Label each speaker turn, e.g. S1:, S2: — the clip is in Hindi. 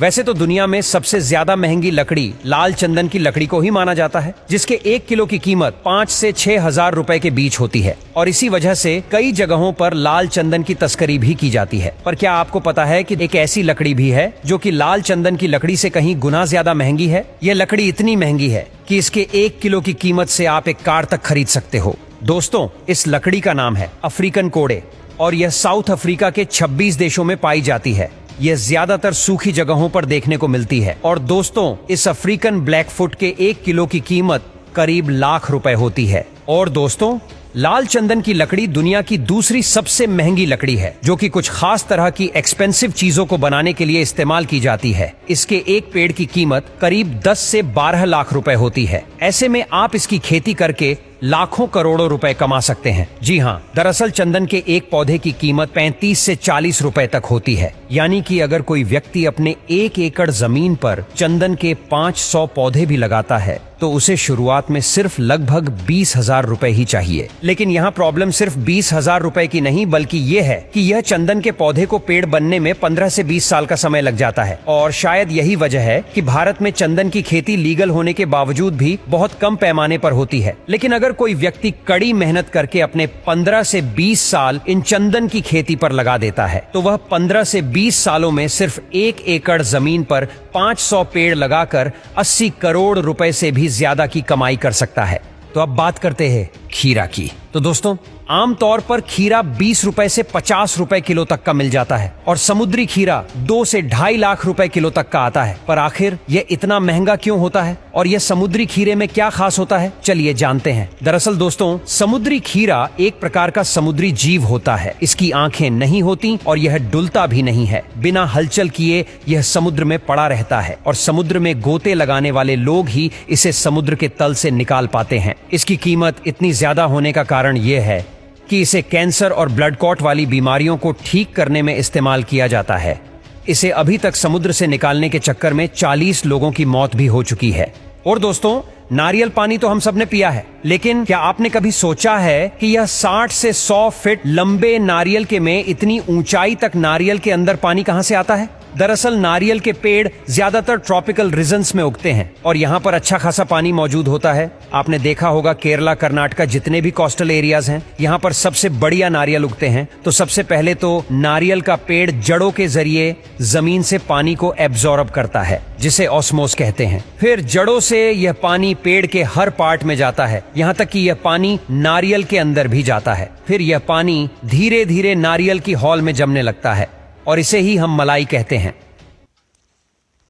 S1: वैसे तो दुनिया में सबसे ज्यादा महंगी लकड़ी लाल चंदन की लकड़ी को ही माना जाता है, जिसके 1 किलो की कीमत 5 से 6 हजार रुपए के बीच होती है और इसी वजह से कई जगहों पर लाल चंदन की तस्करी भी की जाती है। पर क्या आपको पता है कि एक ऐसी लकड़ी भी है जो कि लाल चंदन की लकड़ी से कहीं गुना ज्यादा महंगी है? यह लकड़ी इतनी महंगी है कि इसके 1 किलो की कीमत से आप एक कार तक खरीद सकते हो। दोस्तों, इस लकड़ी का नाम है अफ्रीकन कोड़े और यह साउथ अफ्रीका के 26 देशों में पाई जाती है। यह ज्यादातर सूखी जगहों पर देखने को मिलती है और दोस्तों, इस अफ्रीकन ब्लैकफुट के 1 किलो की कीमत करीब लाख रुपए होती है। और दोस्तों, लाल चंदन की लकड़ी दुनिया की दूसरी सबसे महंगी लकड़ी है, जो कि कुछ खास तरह की एक्सपेंसिव चीजों को बनाने के लिए इस्तेमाल की जाती है। इसके एक पेड़ की कीमत करीब 10 से 12 लाख रुपए होती है। ऐसे में आप इसकी खेती करके लाखों करोड़ों रुपए कमा सकते हैं। जी हाँ, दरअसल चंदन के एक पौधे की कीमत 35 से 40 रुपए तक होती है। यानी कि अगर कोई व्यक्ति अपने 1 एकड़ जमीन पर चंदन के 500 पौधे भी लगाता है तो उसे शुरुआत में सिर्फ लगभग 20,000 रुपए ही चाहिए। लेकिन यहाँ प्रॉब्लम सिर्फ 20,000 रुपए की नहीं, बल्कि ये है कि यह चंदन के पौधे को पेड़ बनने में 15 से 20 साल का समय लग जाता है। और शायद यही वजह है कि भारत में चंदन की खेती लीगल होने के बावजूद भी बहुत कम पैमाने पर होती है। लेकिन अगर कोई व्यक्ति कड़ी मेहनत करके अपने 15 से 20 साल इन चंदन की खेती पर लगा देता है तो वह 15 से 20 सालों में सिर्फ 1 एकड़ जमीन पर 500 पेड़ लगाकर 80 करोड़ रुपए से भी ज्यादा की कमाई कर सकता है। तो अब बात करते हैं खीरा की। तो दोस्तों, आमतौर पर खीरा 20 रुपए से 50 रुपए किलो तक का मिल जाता है और समुद्री खीरा 2 से 2.5 लाख रुपए किलो तक का आता है। पर आखिर यह इतना महंगा क्यों होता है और यह समुद्री खीरे में क्या खास होता है, चलिए जानते हैं। दरअसल दोस्तों, समुद्री खीरा एक प्रकार का समुद्री जीव होता है। इसकी आंखें नहीं होती और यह डुलता भी नहीं है। बिना हलचल किए यह समुद्र में पड़ा रहता है और समुद्र में गोते लगाने वाले लोग ही इसे समुद्र के तल से निकाल पाते हैं। इसकी कीमत इतनी ज्यादा होने का कारण यह है कि इसे कैंसर और ब्लड क्लॉट वाली बीमारियों को ठीक करने में इस्तेमाल किया जाता है। इसे अभी तक समुद्र से निकालने के चक्कर में 40 लोगों की मौत भी हो चुकी है। और दोस्तों, नारियल पानी तो हम सब ने पिया है, लेकिन क्या आपने कभी सोचा है कि यह 60 से 100 फीट लंबे नारियल के में इतनी ऊंचाई तक नारियल के अंदर पानी कहां से आता है? दरअसल नारियल के पेड़ ज्यादातर ट्रॉपिकल रीजन्स में उगते हैं और यहाँ पर अच्छा खासा पानी मौजूद होता है। आपने देखा होगा केरला, कर्नाटका, जितने भी कोस्टल एरियाज हैं, यहाँ पर सबसे बढ़िया नारियल उगते हैं। तो सबसे पहले तो नारियल का पेड़ जड़ों के जरिए जमीन से पानी को एब्जॉर्ब करता है, जिसे ऑस्मोस कहते हैं। फिर जड़ों से यह पानी पेड़ के हर पार्ट में जाता है, यहाँ तक कि यह पानी नारियल के अंदर भी जाता है। फिर यह पानी धीरे धीरे नारियल की हॉल में जमने लगता है और इसे ही हम मलाई कहते हैं।